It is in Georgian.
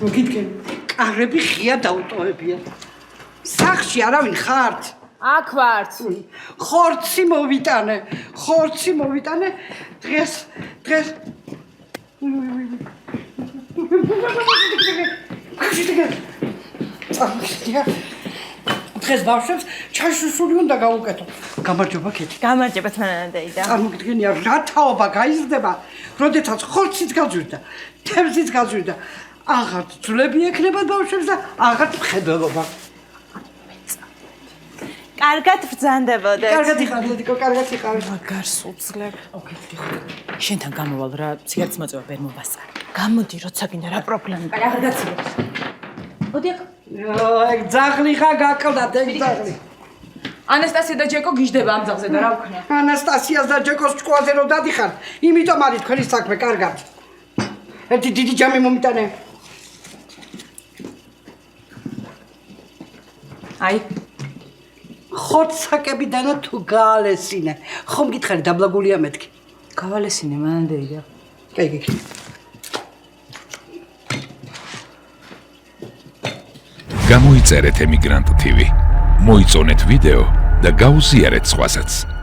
მოგიდგენ, კარები ღია დაუტოვებია. სახში არავინ ხართ? აქ ვართ. ხორცი მოვიტანე. დღეს დღეს ბავშვებს ჩაშუშური უნდა გავუკეთო. გამარჯობა ქეთი. გამარჯობა თანადეიდა. წარმოგიდგენია რა თაობა გაიზრდება, როდესაც ხორციც გაძვირდა, თევზიც გაძვირდა. აღარ ძვლები ექნებათ ბავშვებს და აღარ მხედველობა. კარგად ბრძანდებოდეთ. კარგად იყავდეთიკო, კარგად იყავ. მაგარ სულძლებ. ოკეი. შენთან გამოვალ რა ციგარც მოწევა ვერ მოვასწარ. გამოდი როცა გინდა რა პრობლემა. აი აღარ გაცილებ. მოდი აქ. ეგ ძაღლი ხა გაკლდათ, ეგ ძაღლი. ანასტასია და ჯეკო გიждდება ამ ძაღლზე და რა ვქნა? ანასტასიას და ჯეკოს ჭკუაზე რომ დადიხარ, იმიტომ არის თქვენი საქმე კარგად. ერთი დიდი ჯამი მომიტანე. აი ხორცსაკებიდანა თუ გაალესინე. ხომ გითხარი დაბლაგულია მეთქი. გავალესინე მანამდეია. კაი. გამოიწერეთ ემიგრანტ TV. მოიწონეთ ვიდეო და გაუზიარეთ სხვასაც.